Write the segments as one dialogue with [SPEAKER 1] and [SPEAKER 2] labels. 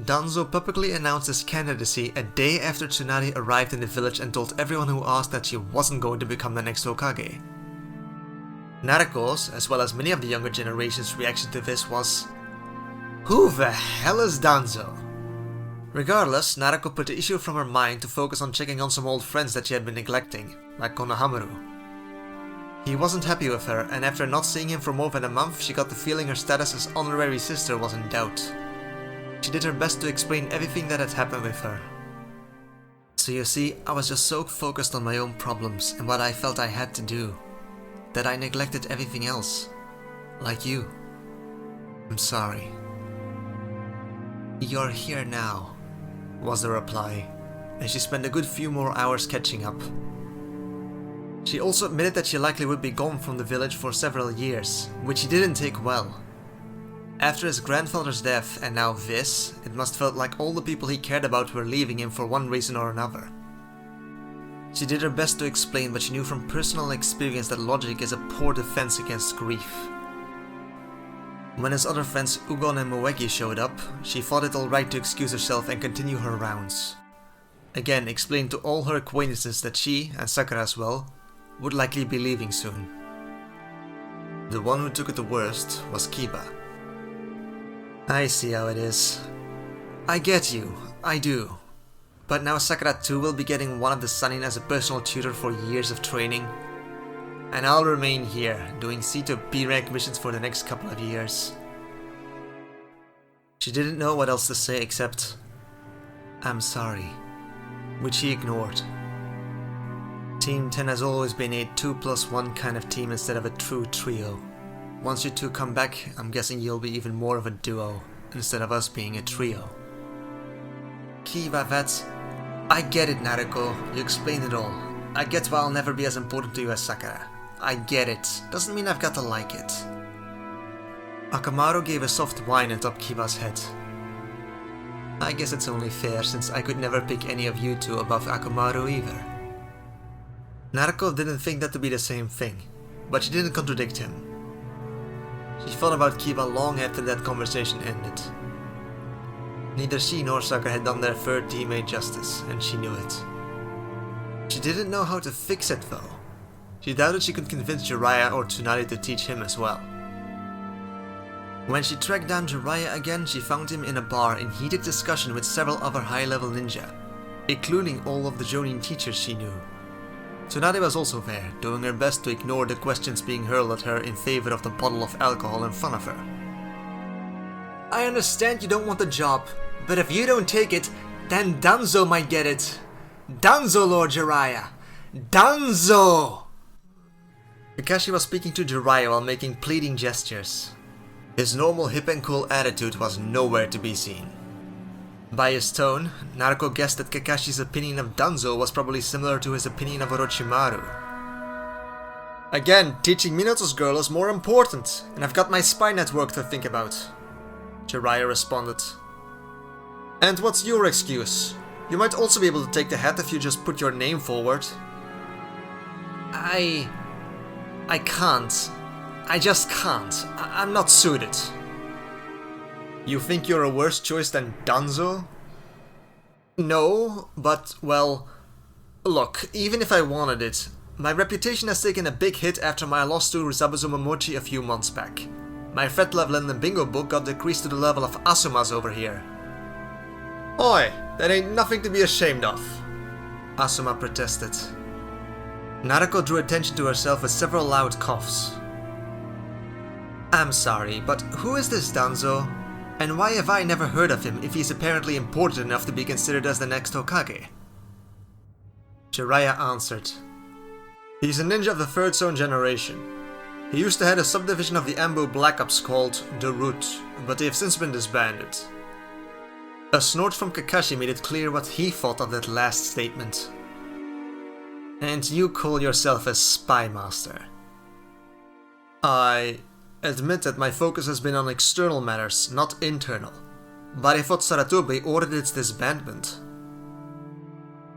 [SPEAKER 1] Danzo publicly announced his candidacy a day after Tsunade arrived in the village and told everyone who asked that she wasn't going to become the next Hokage. Naruto's, as well as many of the younger generation's reaction to this was, "Who the hell is Danzo?" Regardless, Naruto put the issue from her mind to focus on checking on some old friends that she had been neglecting, like Konohamaru. He wasn't happy with her, and after not seeing him for more than a month, she got the feeling her status as honorary sister was in doubt. She did her best to explain everything that had happened with her. "So you see, I was just so focused on my own problems and what I felt I had to do, that I neglected everything else. Like you. I'm sorry." "You're here now," was the reply, and she spent a good few more hours catching up. She also admitted that she likely would be gone from the village for several years, which he didn't take well. After his grandfather's death and now this, it must felt like all the people he cared about were leaving him for one reason or another. She did her best to explain, but she knew from personal experience that logic is a poor defense against grief. When his other friends Ugon and Moegi showed up, she thought it alright to excuse herself and continue her rounds. Again, explained to all her acquaintances that she, and Sakura as well, would likely be leaving soon. The one who took it the worst was Kiba. "I see how it is. I get you, I do. But now Sakura too will be getting one of the Sannin as a personal tutor for years of training. And I'll remain here, doing C to B rank missions for the next couple of years." She didn't know what else to say except, "I'm sorry," which he ignored. Team 10 has always been a 2+1 kind of team instead of a true trio. Once you two come back, I'm guessing you'll be even more of a duo, instead of us being a trio. "Kiba, that's... I get it, Naruto, you explained it all. I get why I'll never be as important to you as Sakura. I get it. Doesn't mean I've got to like it." Akamaru gave a soft whine atop Kiba's head. "I guess it's only fair, since I could never pick any of you two above Akamaru either." Naruto didn't think that to be the same thing, but she didn't contradict him. She thought about Kiba long after that conversation ended. Neither she nor Sakura had done their third teammate justice, and she knew it. She didn't know how to fix it though. She doubted she could convince Jiraiya or Tsunade to teach him as well. When she tracked down Jiraiya again, she found him in a bar in heated discussion with several other high-level ninja, including all of the Jonin teachers she knew. Tsunade was also there, doing her best to ignore the questions being hurled at her in favor of the bottle of alcohol in front of her. "I understand you don't want the job, but if you don't take it, then Danzo might get it. Danzo, Lord Jiraiya! Danzo!" Kakashi was speaking to Jiraiya while making pleading gestures. His normal hip and cool attitude was nowhere to be seen. By his tone, Naruto guessed that Kakashi's opinion of Danzo was probably similar to his opinion of Orochimaru. "Again, teaching Minato's girl is more important, and I've got my spy network to think about," Jiraiya responded. "And what's your excuse? You might also be able to take the hat if you just put your name forward." I can't. I just can't. I'm not suited." "You think you're a worse choice than Danzo?" "No, but, well... Look, even if I wanted it, my reputation has taken a big hit after my loss to Rizabuzo Momochi a few months back. My threat level in the bingo book got decreased to the level of Asuma's over here." "Oi, that ain't nothing to be ashamed of," Asuma protested. Naruto drew attention to herself with several loud coughs. "I'm sorry, but who is this Danzo? And why have I never heard of him if he's apparently important enough to be considered as the next Hokage?" Jiraiya answered. "He's a ninja of the third zone generation. He used to head a subdivision of the Ambu Black Ops called the Root, but they have since been disbanded." A snort from Kakashi made it clear what he thought of that last statement. "And you call yourself a spy master?" "I admit that my focus has been on external matters, not internal. But I thought Saratobi ordered its disbandment."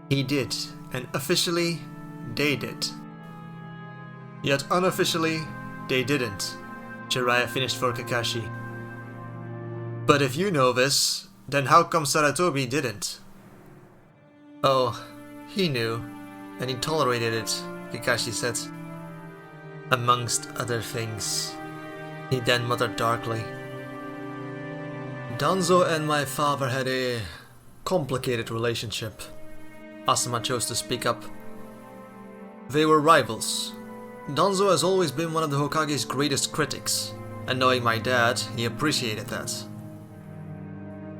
[SPEAKER 1] "He did, and officially, they did. Yet unofficially, they didn't," Jiraiya finished for Kakashi. "But if you know this, Then how come Saratobi didn't? Oh, he knew, and he tolerated it, Kakashi said. Amongst other things. He then muttered darkly. Danzo and my father had a complicated relationship. Asuma chose to speak up. They were rivals. Danzo has always been one of the Hokage's greatest critics, and knowing my dad, he appreciated that.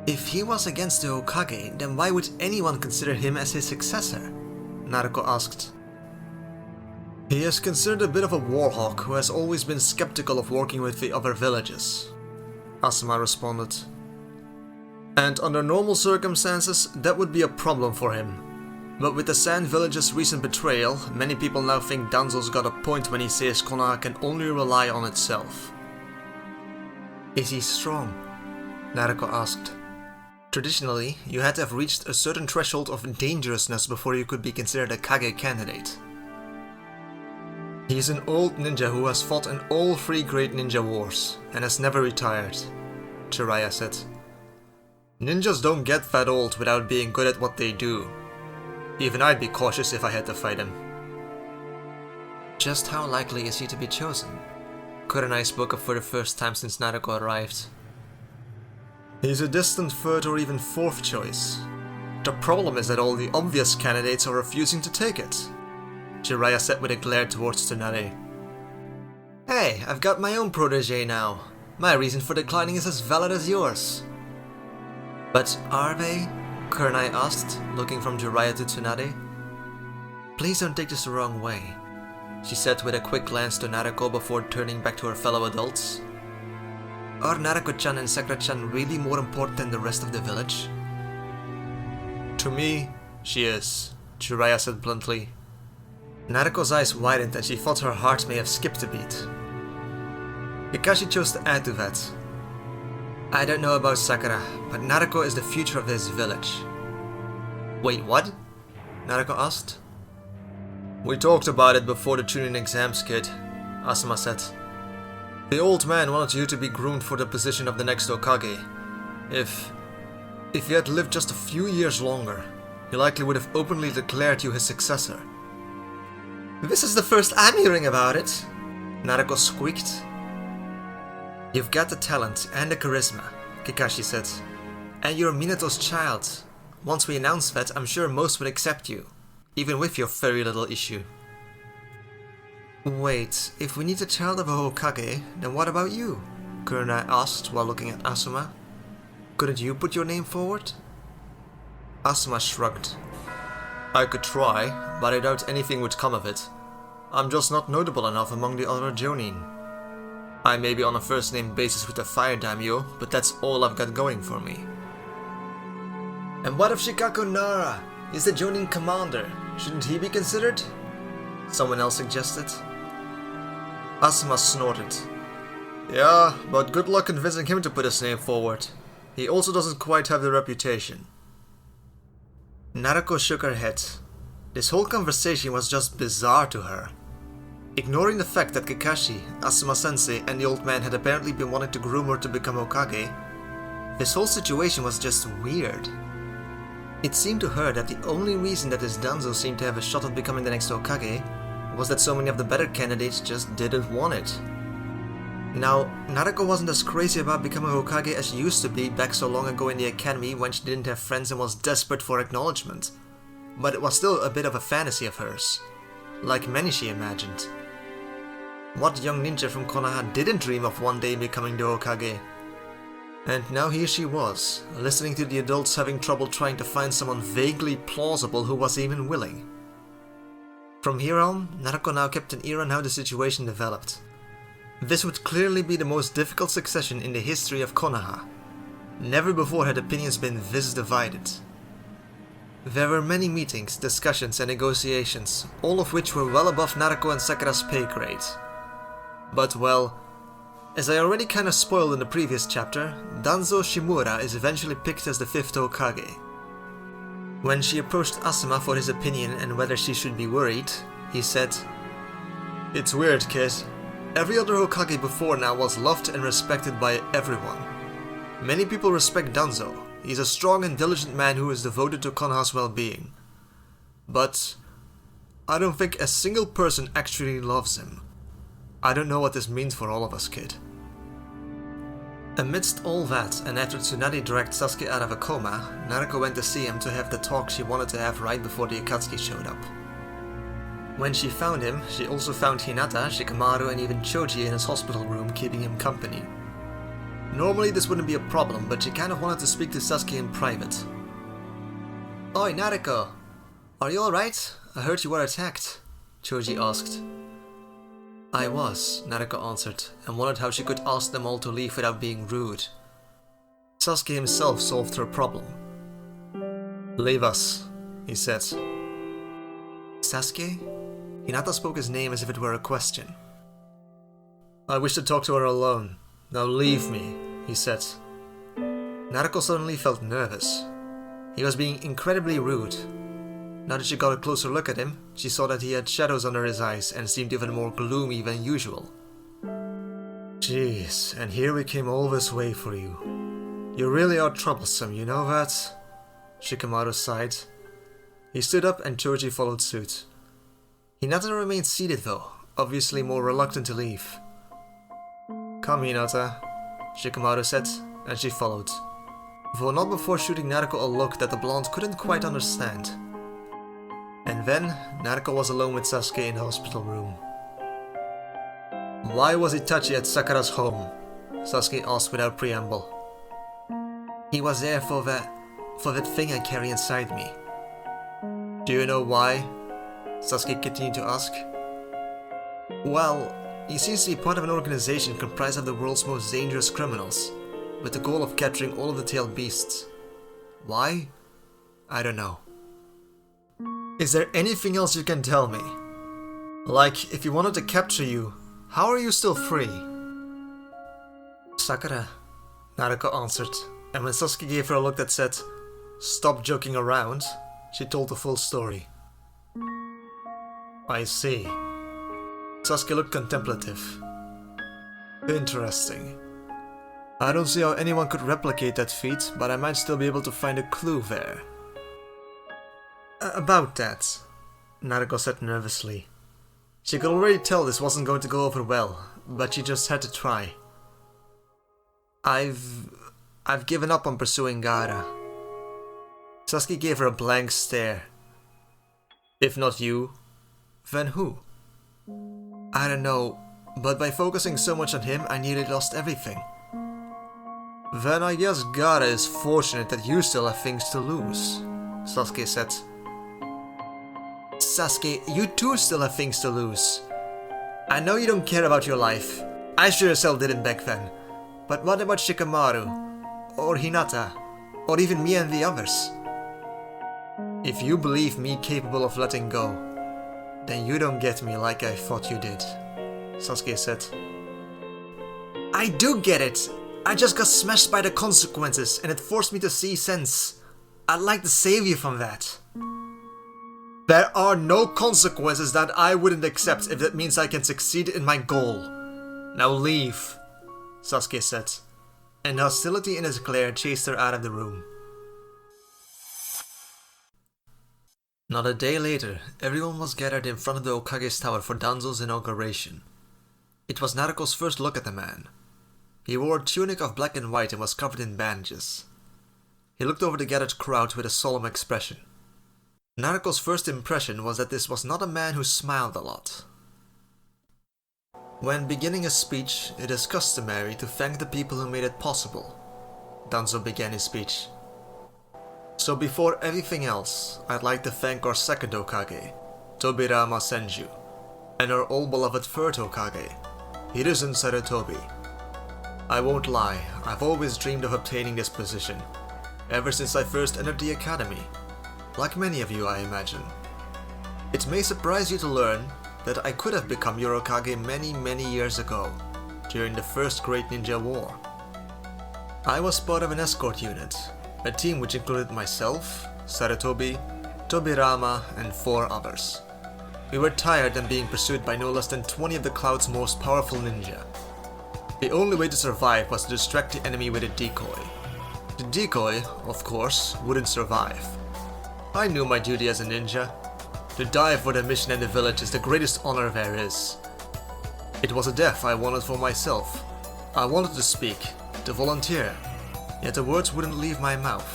[SPEAKER 1] If he was against the Hokage, then why would anyone consider him as his successor? Naruto asked. He is considered a bit of a warhawk who has always been skeptical of working with the other villages, Asuma responded. And under normal circumstances, that would be a problem for him. But with the Sand Village's recent betrayal, many people now think Danzo's got a point when he says Konoha can only rely on itself. Is he strong? Naruto asked. Traditionally, you had to have reached a certain threshold of dangerousness before you could be considered a Kage candidate. He is an old ninja who has fought in all 3 great ninja wars, and has never retired, Jiraiya said. Ninjas don't get that old without being good at what they do. Even I'd be cautious if I had to fight him. Just how likely is he to be chosen? Kurenai spoke up for the first time since Naruto arrived. He's a distant 3rd or even 4th choice. The problem is that all the obvious candidates are refusing to take it, Jiraiya said with a glare towards Tsunade. Hey, I've got my own protege now. My reason for declining is as valid as yours. But are they? Kurenai asked, looking from Jiraiya to Tsunade. Please don't take this the wrong way, she said with a quick glance to Naruto before turning back to her fellow adults. Are Naruto-chan and Sakura-chan really more important than the rest of the village? To me, she is, Jiraiya said bluntly. Naruko's eyes widened and she thought her heart may have skipped a beat. Kakashi chose to add to that. I don't know about Sakura, but Naruto is the future of this village. Wait, what? Naruto asked. We talked about it before the Chunin exams, kid, Asuma said. The old man wanted you to be groomed for the position of the next Hokage. If you had lived just a few years longer, he likely would have openly declared you his successor. This is the first I'm hearing about it, Naruto squeaked. You've got the talent and the charisma, Kakashi said. And you're Minato's child. Once we announce that, I'm sure most would accept you, even with your very little issue. Wait, if we need a child of a Hokage, then what about you? Kurenai asked while looking at Asuma. Couldn't you put your name forward? Asuma shrugged. I could try, but I doubt anything would come of it. I'm just not notable enough among the other Jonin. I may be on a first name basis with the Fire Daimyo, but that's all I've got going for me. And what of Shikaku Nara? He's the Jonin commander. Shouldn't he be considered? Someone else suggested. Asuma snorted. Yeah, but good luck convincing him to put his name forward. He also doesn't quite have the reputation. Naruto shook her head. This whole conversation was just bizarre to her. Ignoring the fact that Kakashi, Asuma-sensei and the old man had apparently been wanting to groom her to become Hokage, this whole situation was just weird. It seemed to her that the only reason that this Danzo seemed to have a shot at becoming the next Hokage was that so many of the better candidates just didn't want it. Now, Naruto wasn't as crazy about becoming Hokage as she used to be back so long ago in the academy when she didn't have friends and was desperate for acknowledgement. But it was still a bit of a fantasy of hers, like many she imagined. What young ninja from Konoha didn't dream of one day becoming the Hokage? And now here she was, listening to the adults having trouble trying to find someone vaguely plausible who was even willing. From here on, Naruto now kept an ear on how the situation developed. This would clearly be the most difficult succession in the history of Konoha. Never before had opinions been this divided. There were many meetings, discussions and negotiations, all of which were well above Naruto and Sakura's pay grade. But well, as I already kinda spoiled in the previous chapter, Danzo Shimura is eventually picked as the 5th Hokage. When she approached Asuma for his opinion and whether she should be worried, he said, "It's weird, kid. Every other Hokage before now was loved and respected by everyone. Many people respect Danzo, He's a strong and diligent man who is devoted to Konoha's well-being. But I don't think a single person actually loves him. I don't know what this means for all of us, kid. Amidst all that, and after Tsunade dragged Sasuke out of a coma, Naruto went to see him to have the talk she wanted to have right before the Akatsuki showed up. When she found him, she also found Hinata, Shikamaru, and even Choji in his hospital room keeping him company. Normally this wouldn't be a problem, but she kind of wanted to speak to Sasuke in private. Oi, Naruto! Are you alright? I heard you were attacked, Choji asked. I was, Naruto answered, and wondered how she could ask them all to leave without being rude. Sasuke himself solved her problem. Leave us, he said. Sasuke? Hinata spoke his name as if it were a question. I wish to talk to her alone. Now leave me, he said. Naruto suddenly felt nervous. He was being incredibly rude. Now that she got a closer look at him, she saw that he had shadows under his eyes and seemed even more gloomy than usual. Jeez, and here we came all this way for you. You really are troublesome, you know that? Shikamaru sighed. He stood up and Choji followed suit. Hinata remained seated though, obviously more reluctant to leave. Come, Hinata, Shikamaru said, and she followed. Though not before shooting Naruto a look that the blonde couldn't quite understand. And then, Naruto was alone with Sasuke in the hospital room. Why was Itachi at Sakura's home? Sasuke asked without preamble. He was there for that thing I carry inside me. Do you know why? Sasuke continued to ask. Well, he seems to be part of an organization comprised of the world's most dangerous criminals, with the goal of capturing all of the tailed beasts. Why? I don't know. Is there anything else you can tell me? Like, if he wanted to capture you, how are you still free? Sakura, Naruto answered, and when Sasuke gave her a look that said, "Stop joking around," she told the full story. I see. Sasuke looked contemplative. Interesting. I don't see how anyone could replicate that feat, but I might still be able to find a clue there. About that, Naruto said nervously. She could already tell this wasn't going to go over well, but she just had to try. I've given up on pursuing Gaara. Sasuke gave her a blank stare. If not you, then who? I don't know, but by focusing so much on him, I nearly lost everything. Then I guess Gaara is fortunate that you still have things to lose, Sasuke said. Sasuke, you too still have things to lose. I know you don't care about your life. I sure as hell didn't back then. But what about Shikamaru? Or Hinata? Or even me and the others? If you believe me capable of letting go, then you don't get me like I thought you did, Sasuke said. I do get it! I just got smashed by the consequences and it forced me to see sense. I'd like to save you from that. There are no consequences that I wouldn't accept if that means I can succeed in my goal. Now leave, Sasuke said, and hostility in his glare chased her out of the room. Not a day later, everyone was gathered in front of the Hokage's tower for Danzo's inauguration. It was Naruto's first look at the man. He wore a tunic of black and white and was covered in bandages. He looked over the gathered crowd with a solemn expression. Naruto's first impression was that this was not a man who smiled a lot. When beginning a speech, it is customary to thank the people who made it possible. Danzo began his speech. So before everything else, I'd like to thank our second Hokage, Tobirama Senju, and our all-beloved third Hokage, Hiruzen Sarutobi. I won't lie, I've always dreamed of obtaining this position, ever since I first entered the academy. Like many of you, I imagine. It may surprise you to learn that I could have become your Hokage many years ago, during the first Great Ninja War. I was part of an escort unit, a team which included myself, Sarutobi, Tobirama, and 4 others. We were tired and being pursued by no less than 20 of the Cloud's most powerful ninja. The only way to survive was to distract the enemy with a decoy. The decoy, of course, wouldn't survive. I knew my duty as a ninja. To die for the mission and the village is the greatest honor there is. It was a death I wanted for myself. I wanted to speak, to volunteer, yet the words wouldn't leave my mouth.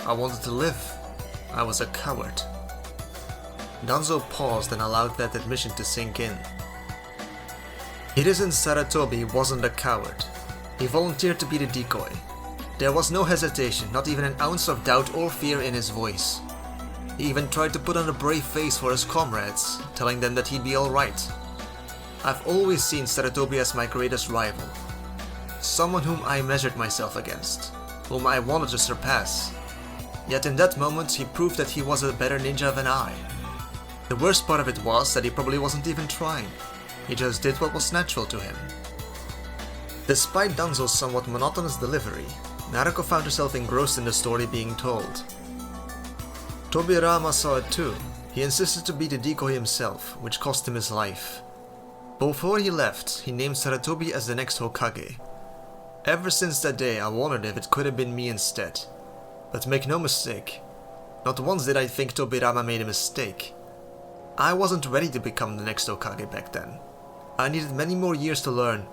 [SPEAKER 1] I wanted to live. I was a coward. Danzo paused and allowed that admission to sink in. It isn't Sarutobi wasn't a coward. He volunteered to be the decoy. There was no hesitation, not even an ounce of doubt or fear in his voice. He even tried to put on a brave face for his comrades, telling them that he'd be alright. I've always seen Sarutobi as my greatest rival. Someone whom I measured myself against, whom I wanted to surpass. Yet in that moment he proved that he was a better ninja than I. The worst part of it was that he probably wasn't even trying. He just did what was natural to him. Despite Danzo's somewhat monotonous delivery, Naruto found herself engrossed in the story being told. Tobirama saw it too. He insisted to be the decoy himself, which cost him his life. Before he left, he named Sarutobi as the next Hokage. Ever since that day, I wondered if it could have been me instead. But make no mistake, not once did I think Tobirama made a mistake. I wasn't ready to become the next Hokage back then. I needed many more years to learn.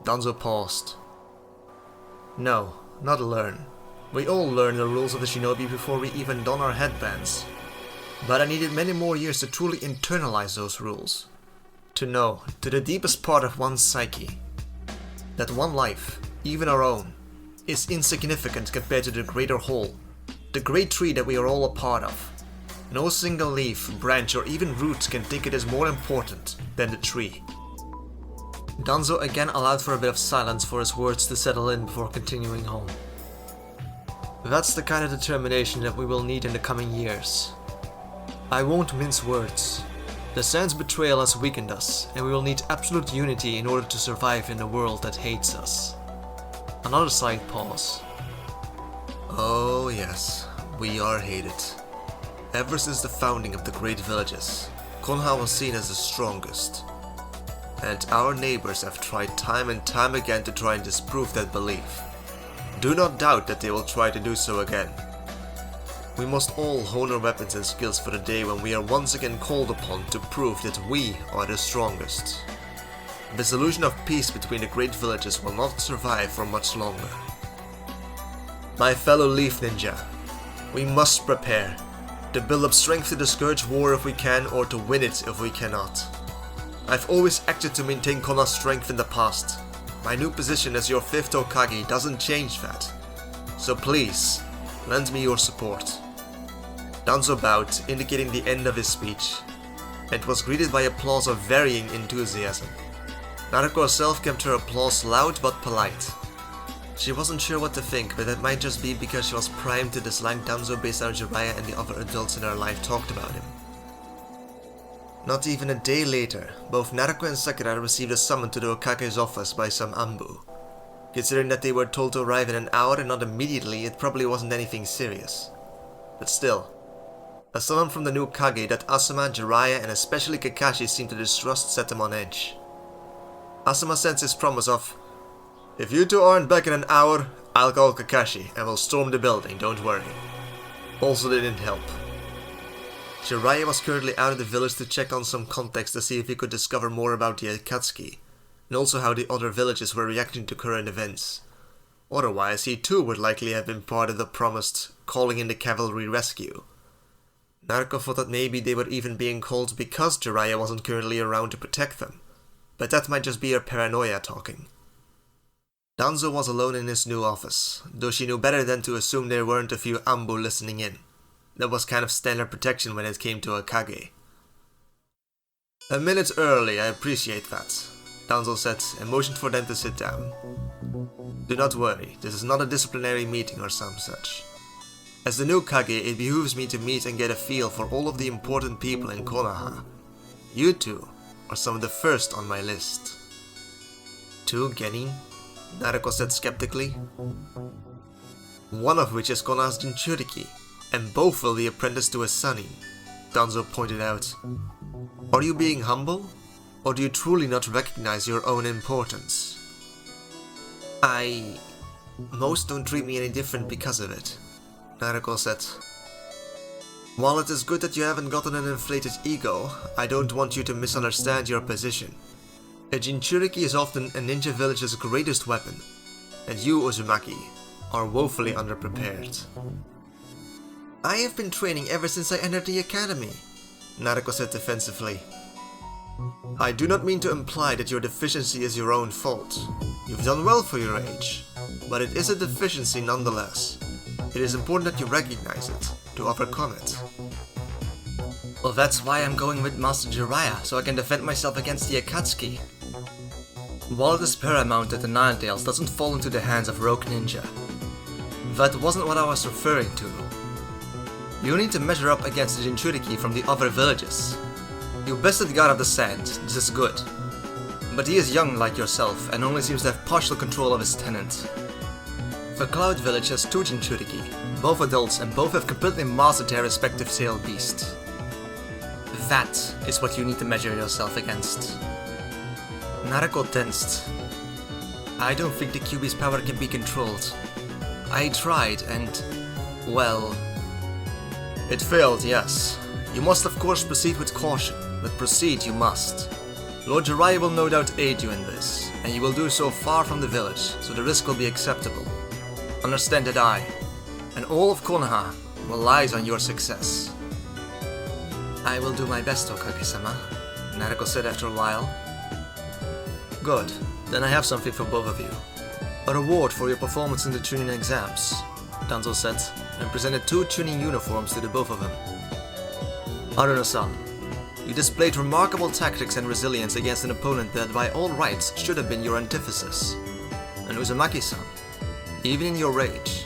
[SPEAKER 1] Danzo paused. No, not learn. We all learn the rules of the shinobi before we even don our headbands. But I needed many more years to truly internalize those rules. To know, to the deepest part of one's psyche, that one life, even our own, is insignificant compared to the greater whole, the great tree that we are all a part of. No single leaf, branch or even root can think it is more important than the tree. Danzo again allowed for a bit of silence for his words to settle in before continuing home. That's the kind of determination that we will need in the coming years. I won't mince words. The Sand's betrayal has weakened us, and we will need absolute unity in order to survive in a world that hates us. Another side pause. Oh yes, we are hated. Ever since the founding of the great villages, Konoha was seen as the strongest. And our neighbors have tried time and time again to try and disprove that belief. Do not doubt that they will try to do so again. We must all hone our weapons and skills for the day when we are once again called upon to prove that we are the strongest. This illusion of peace between the great villages will not survive for much longer. My fellow Leaf Ninja, we must prepare to build up strength to discourage war if we can or to win it if we cannot. I've always acted to maintain Konoha's strength in the past. My new position as your 5th Hokage doesn't change that. So please, lend me your support. Danzo bowed, indicating the end of his speech, and was greeted by applause of varying enthusiasm. Naruto herself kept her applause loud but polite. She wasn't sure what to think, but that might just be because she was primed to dislike Danzo based on Jiraiya and the other adults in her life talked about him. Not even a day later, both Naruto and Sakura received a summon to the Hokage's office by some Anbu. Considering that they were told to arrive in an hour and not immediately, it probably wasn't anything serious. But still, a summon from the new Kage that Asuma, Jiraiya and especially Kakashi seemed to distrust set them on edge. Asuma sends his promise of, "If you two aren't back in an hour, I'll call Kakashi and we'll storm the building, don't worry." Also didn't help. Jiraiya was currently out of the village to check on some context to see if he could discover more about the Akatsuki, and also how the other villages were reacting to current events. Otherwise, he too would likely have been part of the promised calling in the cavalry rescue. Naruto thought that maybe they were even being called because Jiraiya wasn't currently around to protect them, but that might just be her paranoia talking. Danzo was alone in his new office, though she knew better than to assume there weren't a few Anbu listening in. That was kind of standard protection when it came to a Kage. "A minute early, I appreciate that," Danzo said and motioned for them to sit down. "Do not worry, this is not a disciplinary meeting or some such. As the new Kage, it behooves me to meet and get a feel for all of the important people in Konoha. You two are some of the first on my list." "Two genin?" Naruto said skeptically. "One of which is Konoha's Jinchuriki, and both will be apprenticed to a Sannin," Danzo pointed out. "Are you being humble? Or do you truly not recognize your own importance?" Most don't treat me any different because of it, Naruto said. While it is good that you haven't gotten an inflated ego, I don't want you to misunderstand your position. A Jinchuriki is often a ninja village's greatest weapon, and you, Uzumaki, are woefully underprepared. I have been training ever since I entered the academy, Naruto said defensively. I do not mean to imply that your deficiency is your own fault. You've done well for your age, but it is a deficiency nonetheless. It is important that you recognize it, to overcome it. Well, that's why I'm going with Master Jiraiya, so I can defend myself against the Akatsuki. While it is paramount that the Ninetales doesn't fall into the hands of rogue ninja, that wasn't what I was referring to. You need to measure up against the Jinchuriki from the other villages. You bested God of the Sand, this is good. But he is young like yourself and only seems to have partial control of his tenant. The Cloud Village has 2 Jinchuriki, both adults and both have completely mastered their respective tail beast. That is what you need to measure yourself against. Naruto tensed. I don't think the Kyuubi's power can be controlled. I tried and, well, it failed, yes. You must of course proceed with caution, but proceed you must. Lord Jiraiya will no doubt aid you in this, and you will do so far from the village, so the risk will be acceptable. Understand that I, and all of Konoha, relies on your success. I will do my best, Hokage-sama, Naruto said after a while. Good, then I have something for both of you. A reward for your performance in the tuning exams, Danzo said, and presented 2 tuning uniforms to the both of them. Haruno-san, you displayed remarkable tactics and resilience against an opponent that by all rights should have been your antithesis. And Uzumaki-san, even in your rage,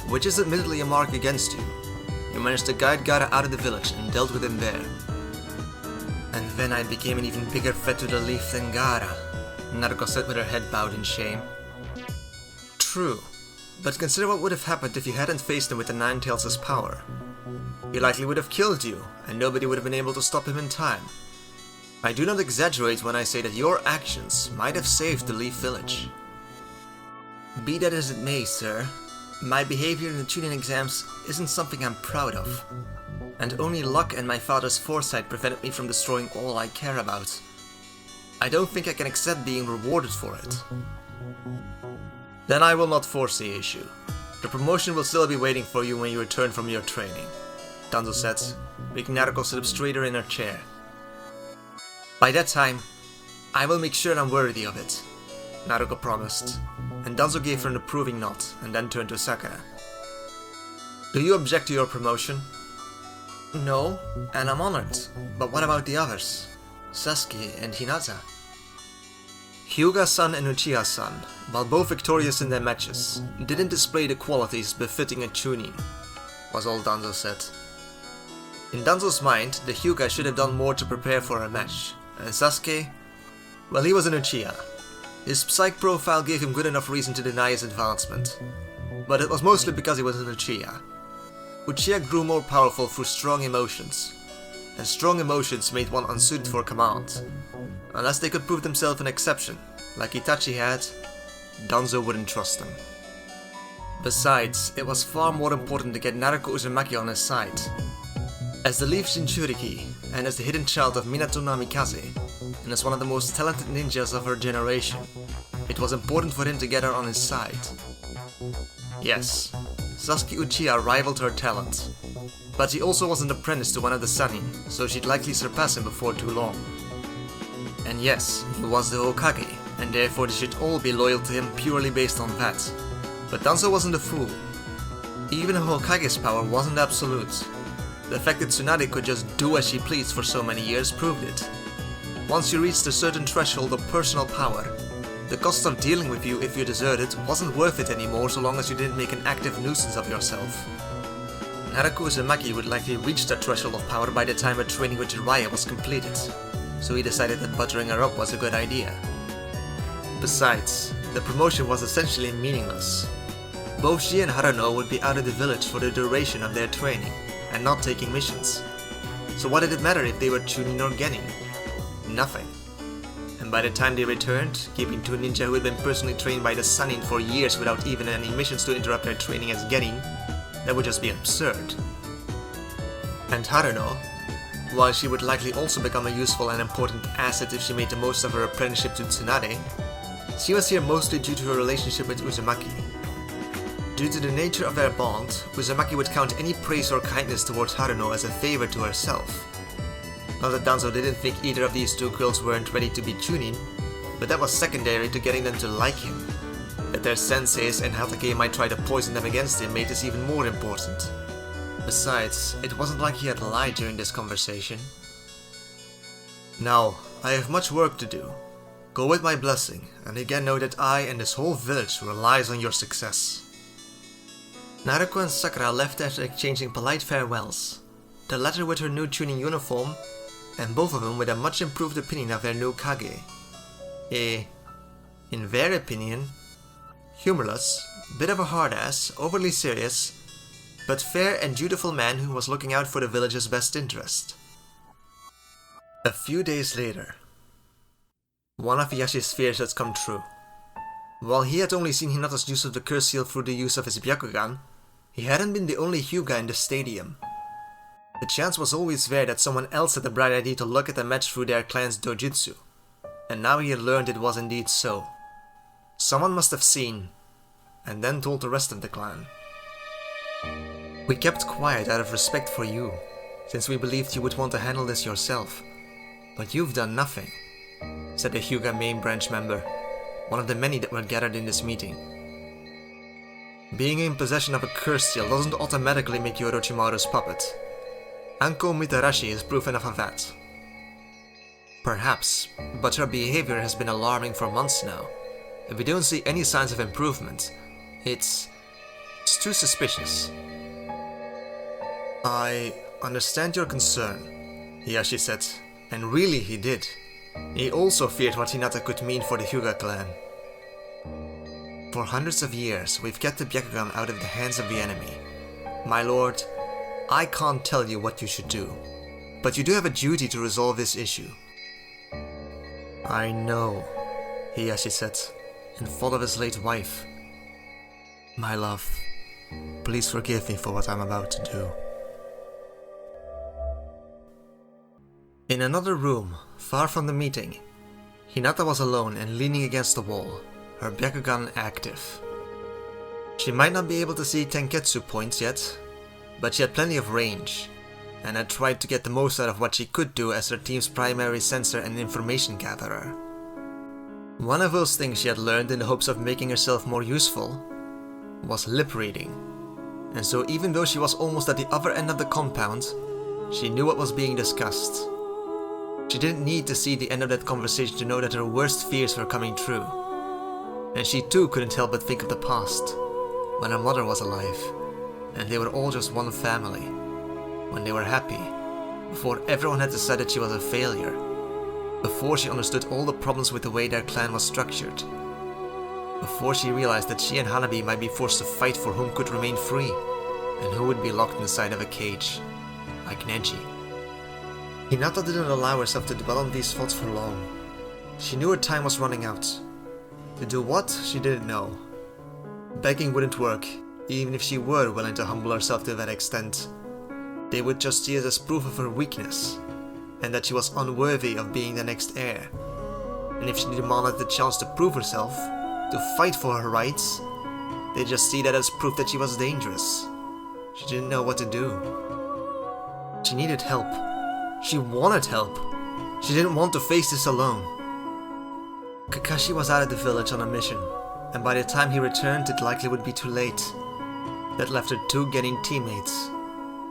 [SPEAKER 1] which is admittedly a mark against you, you managed to guide Gaara out of the village and dealt with him there. And then I became an even bigger threat to the leaf than Gaara, Naruto said with her head bowed in shame. True, but consider what would have happened if you hadn't faced him with the Ninetales' power. He likely would have killed you, and nobody would have been able to stop him in time. I do not exaggerate when I say that your actions might have saved the Leaf Village. Be that as it may, sir, my behavior in the tuning exams isn't something I'm proud of, and only luck and my father's foresight prevented me from destroying all I care about. I don't think I can accept being rewarded for it. Then I will not force the issue. The promotion will still be waiting for you when you return from your training, Danzo said, making Naruto sit up straighter in her chair. By that time, I will make sure I'm worthy of it, Naruto promised, and Danzo gave her an approving nod and then turned to Sakura. Do you object to your promotion? No, and I'm honored, but what about the others? Sasuke and Hinata? Hyuga-san and Uchiha-san, while both victorious in their matches, didn't display the qualities befitting a chunin, was all Danzo said. In Danzo's mind, the Hyuga should have done more to prepare for a match, and Sasuke, well, he was an Uchiha. His psych profile gave him good enough reason to deny his advancement, but it was mostly because he was an Uchiha. Uchiha grew more powerful through strong emotions, and strong emotions made one unsuited for command. Unless they could prove themselves an exception, like Itachi had, Danzo wouldn't trust them. Besides, it was far more important to get Naruto Uzumaki on his side. As the Leaf Jinchuriki, and as the hidden child of Minato Namikaze, and as one of the most talented ninjas of her generation, it was important for him to get her on his side. Yes, Sasuke Uchiha rivaled her talent, but he also was an apprentice to one of the Sannin, so she'd likely surpass him before too long. And yes, he was the Hokage, and therefore they should all be loyal to him purely based on that. But Danzo wasn't a fool. Even a Hokage's power wasn't absolute. The fact that Tsunade could just do as she pleased for so many years proved it. Once you reached a certain threshold of personal power, the cost of dealing with you if you deserted wasn't worth it anymore so long as you didn't make an active nuisance of yourself. Naruto Uzumaki would likely reach that threshold of power by the time her training with Jiraiya was completed, so he decided that buttering her up was a good idea. Besides, the promotion was essentially meaningless. Both she and Haruno would be out of the village for the duration of their training, and not taking missions. So what did it matter if they were tuning or genin? Nothing. And and by the time they returned, keeping two ninja who had been personally trained by the Sannin for years without even any missions to interrupt their training as Genin, that would just be absurd. And Haruno, while she would likely also become a useful and important asset if she made the most of her apprenticeship to Tsunade, she was here mostly due to her relationship with Uzumaki. Due to the nature of their bond, Uzumaki would count any praise or kindness towards Haruno as a favor to herself. Not that Danzo didn't think either of these two girls weren't ready to be Chunin, but that was secondary to getting them to like him. That their senseis and Hokage might try to poison them against him made this even more important. Besides, it wasn't like he had lied during this conversation. Now, I have much work to do. Go with my blessing, and again know that I and this whole village relies on your success. Naruto and Sakura left after exchanging polite farewells, the latter with her new tuning uniform, and both of them with a much improved opinion of their new Kage. In their opinion, humorless, bit of a hard ass, overly serious, but fair and dutiful man who was looking out for the village's best interest. A few days later, one of Yashi's fears had come true. While he had only seen Hinata's use of the curse seal through the use of his Byakugan, he hadn't been the only Hyuga in the stadium. The chance was always there that someone else had the bright idea to look at the match through their clan's dojutsu, and now he had learned it was indeed so. Someone must have seen, and then told the rest of the clan. We kept quiet out of respect for you, since we believed you would want to handle this yourself. But you've done nothing, said the Hyuga main branch member, one of the many that were gathered in this meeting. Being in possession of a curse seal doesn't automatically make you Orochimaru's puppet. Anko Mitarashi is proof enough of that. Perhaps, but her behavior has been alarming for months now. If we don't see any signs of improvement, it's too suspicious. I understand your concern, Hiyashi said, and really he did. He also feared what Hinata could mean for the Hyuga clan. For hundreds of years, we've kept the Byakugan out of the hands of the enemy. My lord, I can't tell you what you should do, but you do have a duty to resolve this issue. I know, Hiyashi said, and thought of his late wife. My love, please forgive me for what I'm about to do. In another room, far from the meeting, Hinata was alone and leaning against the wall, her Byakugan active. She might not be able to see Tenketsu points yet, but she had plenty of range, and had tried to get the most out of what she could do as her team's primary sensor and information gatherer. One of those things she had learned in the hopes of making herself more useful was lip reading, and so even though she was almost at the other end of the compound, she knew what was being discussed. She didn't need to see the end of that conversation to know that her worst fears were coming true. And she too couldn't help but think of the past, when her mother was alive, and they were all just one family, when they were happy, before everyone had decided she was a failure, before she understood all the problems with the way their clan was structured, before she realized that she and Hanabi might be forced to fight for whom could remain free, and who would be locked inside of a cage, like Neji. Hinata didn't allow herself to dwell on these thoughts for long. She knew her time was running out. To do what, she didn't know. Begging wouldn't work, even if she were willing to humble herself to that extent. They would just see it as proof of her weakness, and that she was unworthy of being the next heir. And if she demanded the chance to prove herself, to fight for her rights, they'd just see that as proof that she was dangerous. She didn't know what to do. She needed help. She wanted help. She didn't want to face this alone. Kakashi was out of the village on a mission, and by the time he returned it likely would be too late. That left her two Genin teammates,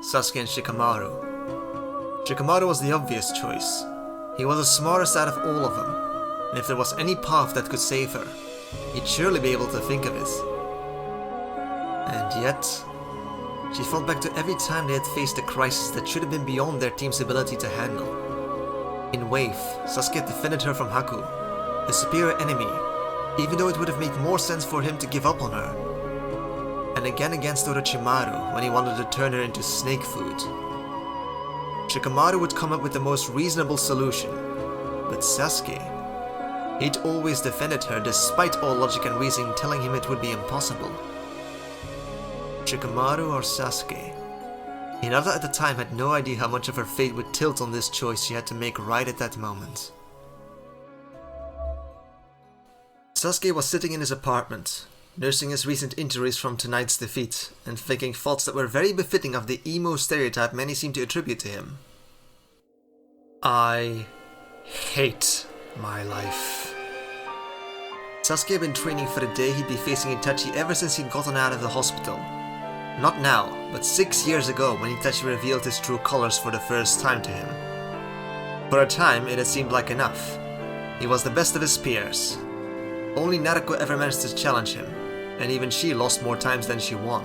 [SPEAKER 1] Sasuke and Shikamaru. Shikamaru was the obvious choice. He was the smartest out of all of them, and if there was any path that could save her, he'd surely be able to think of it. And yet, she thought back to every time they had faced a crisis that should have been beyond their team's ability to handle. In Wave, Sasuke had defended her from Haku, a superior enemy, even though it would have made more sense for him to give up on her. And again against Orochimaru when he wanted to turn her into snake food. Shikamaru would come up with the most reasonable solution, but Sasuke, He'd always defended her despite all logic and reasoning telling him it would be impossible. Shikamaru or Sasuke? Hinata at the time had no idea how much of her fate would tilt on this choice she had to make right at that moment. Sasuke was sitting in his apartment, nursing his recent injuries from tonight's defeat, and thinking thoughts that were very befitting of the emo stereotype many seem to attribute to him. I hate my life. Sasuke had been training for the day he'd be facing Itachi ever since he'd gotten out of the hospital. Not now, but 6 years ago when Itachi revealed his true colors for the first time to him. For a time, it had seemed like enough. He was the best of his peers. Only Naruto ever managed to challenge him, and even she lost more times than she won.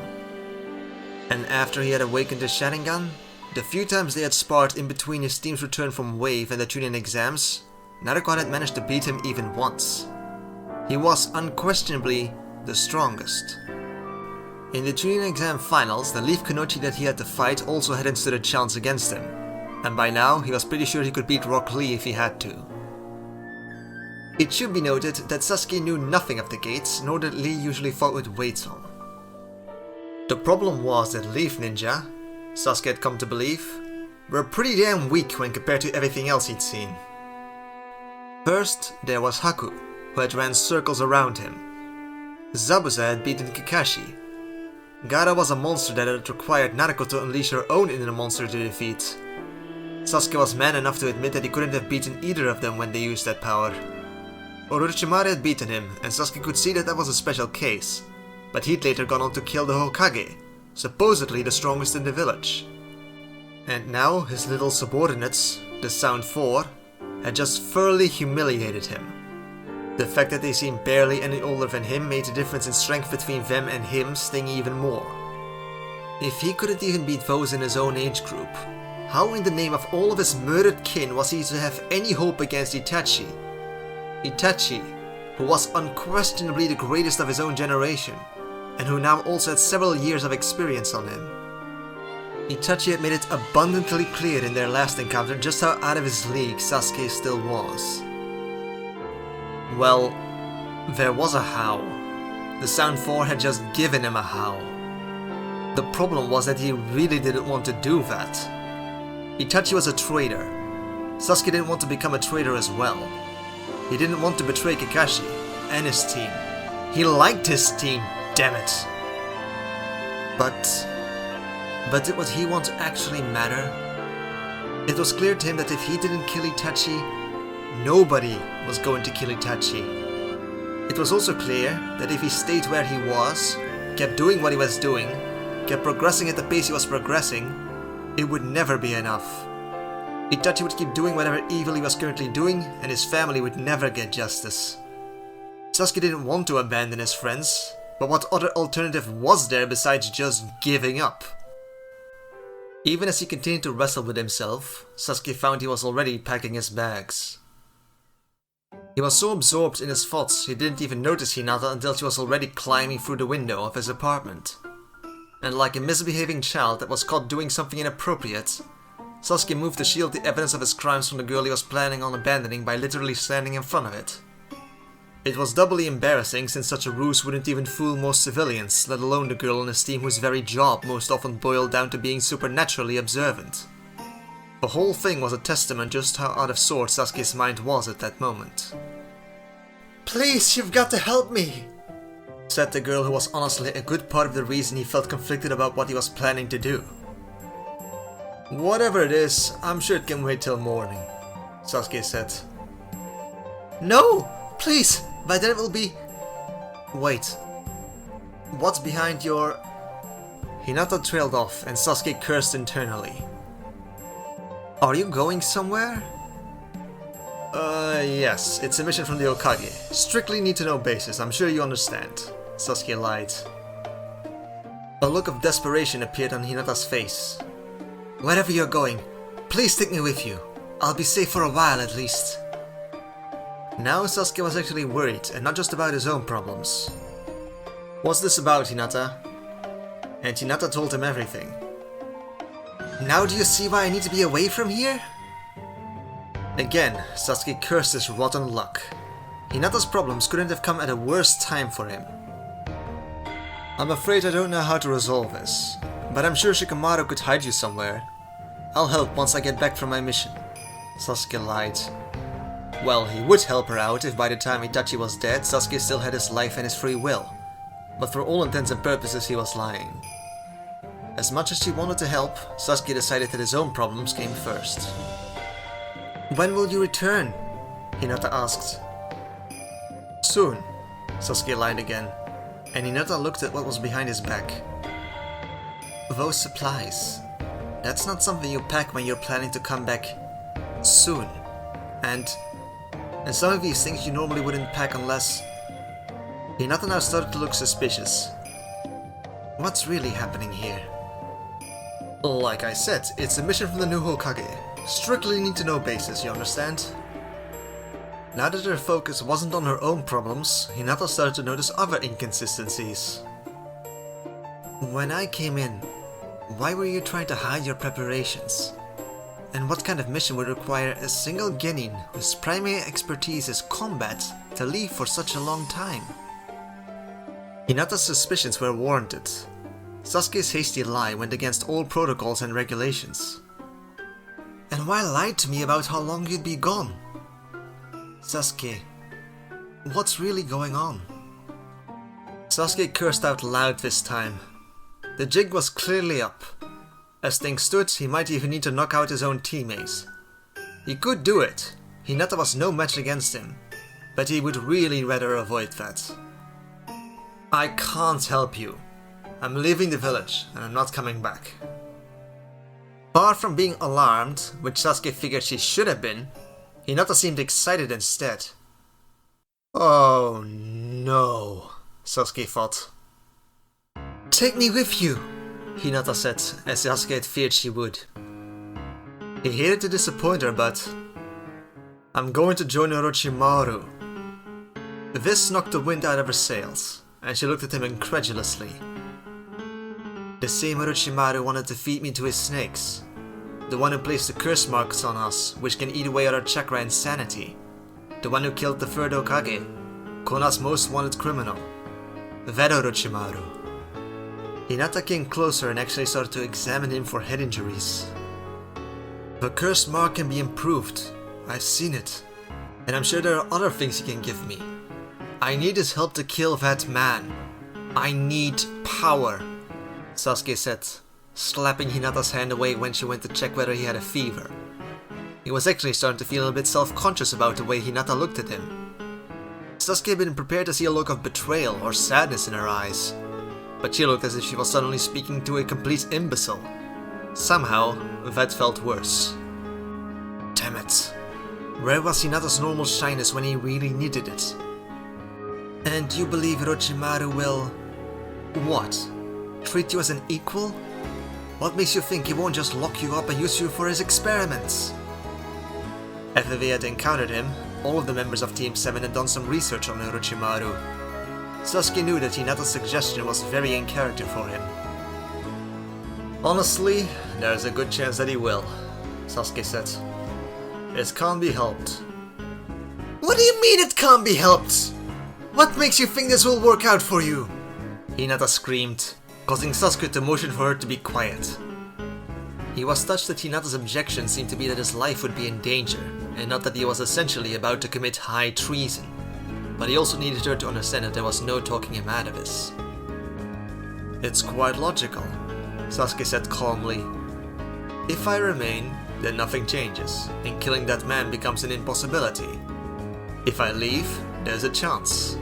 [SPEAKER 1] And after he had awakened his Sharingan, the few times they had sparred in between his team's return from Wave and the Chunin exams, Naruto had managed to beat him even once. He was unquestionably the strongest. In the Chunin exam finals, the Leaf Kunoichi that he had to fight also hadn't stood a chance against him, and by now he was pretty sure he could beat Rock Lee if he had to. It should be noted that Sasuke knew nothing of the gates, nor did Lee usually fought with weights on. The problem was that Leaf Ninja, Sasuke had come to believe, were pretty damn weak when compared to everything else he'd seen. First, there was Haku, who had ran circles around him. Zabuza had beaten Kakashi. Gaara was a monster that had required Naruto to unleash her own inner monster to defeat. Sasuke was man enough to admit that he couldn't have beaten either of them when they used that power. Orochimaru had beaten him, and Sasuke could see that was a special case, but he'd later gone on to kill the Hokage, supposedly the strongest in the village. And now his little subordinates, the Sound Four, had just thoroughly humiliated him. The fact that they seemed barely any older than him made the difference in strength between them and him sting even more. If he couldn't even beat those in his own age group, how in the name of all of his murdered kin was he to have any hope against Itachi? Itachi, who was unquestionably the greatest of his own generation, and who now also had several years of experience on him. Itachi had made it abundantly clear in their last encounter just how out of his league Sasuke still was. Well, there was a how. The Sound 4 had just given him a how. The problem was that he really didn't want to do that. Itachi was a traitor. Sasuke didn't want to become a traitor as well. He didn't want to betray Kakashi and his team. He liked his team, damn it. But did what he wanted actually matter? It was clear to him that if he didn't kill Itachi, nobody was going to kill Itachi. It was also clear that if he stayed where he was, kept doing what he was doing, kept progressing at the pace he was progressing, it would never be enough. Itachi would keep doing whatever evil he was currently doing, and his family would never get justice. Sasuke didn't want to abandon his friends, but what other alternative was there besides just giving up? Even as he continued to wrestle with himself, Sasuke found he was already packing his bags. He was so absorbed in his thoughts he didn't even notice Hinata until she was already climbing through the window of his apartment. And like a misbehaving child that was caught doing something inappropriate, Sasuke moved to shield the evidence of his crimes from the girl he was planning on abandoning by literally standing in front of it. It was doubly embarrassing since such a ruse wouldn't even fool most civilians, let alone the girl on his team whose very job most often boiled down to being supernaturally observant. The whole thing was a testament just how out of sorts Sasuke's mind was at that moment. "Please, you've got to help me," said the girl who was honestly a good part of the reason he felt conflicted about what he was planning to do. "Whatever it is, I'm sure it can wait till morning," Sasuke said. "No! Please! By then it will be..." "Wait. What's behind your..." Hinata trailed off and Sasuke cursed internally. "Are you going somewhere?" Yes, it's a mission from the Hokage. Strictly need-to-know basis, I'm sure you understand," Sasuke lied. A look of desperation appeared on Hinata's face. "Wherever you're going, please take me with you. I'll be safe for a while at least." Now Sasuke was actually worried, and not just about his own problems. "What's this about, Hinata?" And Hinata told him everything. "Now do you see why I need to be away from here?" Again, Sasuke cursed his rotten luck. Hinata's problems couldn't have come at a worse time for him. I'm afraid I don't know how to resolve this, but I'm sure Shikamaru could hide you somewhere. I'll help once I get back from my mission. Sasuke lied. Well, he would help her out if by the time Itachi was dead, Sasuke still had his life and his free will. But for all intents and purposes, he was lying. As much as she wanted to help, Sasuke decided that his own problems came first. When will you return? Hinata asked. Soon, Sasuke lied again, and Hinata looked at what was behind his back. Those supplies. That's not something you pack when you're planning to come back soon. And some of these things you normally wouldn't pack unless... Hinata now started to look suspicious. What's really happening here? Like I said, it's a mission from the new Hokage. Strictly need-to-know basis, you understand? Now that her focus wasn't on her own problems, Hinata started to notice other inconsistencies. When I came in, why were you trying to hide your preparations? And what kind of mission would require a single genin whose primary expertise is combat to leave for such a long time? Hinata's suspicions were warranted. Sasuke's hasty lie went against all protocols and regulations. And why lie to me about how long you'd be gone? Sasuke, what's really going on? Sasuke cursed out loud this time. The jig was clearly up. As things stood, he might even need to knock out his own teammates. He could do it. Hinata was no match against him. But he would really rather avoid that. I can't help you. I'm leaving the village, and I'm not coming back. Far from being alarmed, which Sasuke figured she should have been, Hinata seemed excited instead. Oh no, Sasuke thought. Take me with you, Hinata said, as Sasuke had feared she would. He hated to disappoint her, but... I'm going to join Orochimaru. This knocked the wind out of her sails, and she looked at him incredulously. The same Orochimaru wanted to feed me to his snakes. The one who placed the curse marks on us, which can eat away our chakra and sanity. The one who killed the third Hokage, Konoha's most wanted criminal. That Orochimaru. Hinata came closer and actually started to examine him for head injuries. The curse mark can be improved. I've seen it. And I'm sure there are other things he can give me. I need his help to kill that man. I need power, Sasuke said, slapping Hinata's hand away when she went to check whether he had a fever. He was actually starting to feel a bit self-conscious about the way Hinata looked at him. Sasuke had been prepared to see a look of betrayal or sadness in her eyes, but she looked as if she was suddenly speaking to a complete imbecile. Somehow, that felt worse. Damn it. Where was Hinata's normal shyness when he really needed it? And you believe Orochimaru will... what? Treat you as an equal? What makes you think he won't just lock you up and use you for his experiments? After they had encountered him, all of the members of Team 7 had done some research on Orochimaru. Sasuke knew that Hinata's suggestion was very in character for him. Honestly, there's a good chance that he will, Sasuke said. It can't be helped. What do you mean it can't be helped? What makes you think this will work out for you? Hinata screamed, causing Sasuke to motion for her to be quiet. He was touched that Hinata's objection seemed to be that his life would be in danger, and not that he was essentially about to commit high treason. But he also needed her to understand that there was no talking him out of this. It's quite logical, Sasuke said calmly. If I remain, then nothing changes, and killing that man becomes an impossibility. If I leave, there's a chance.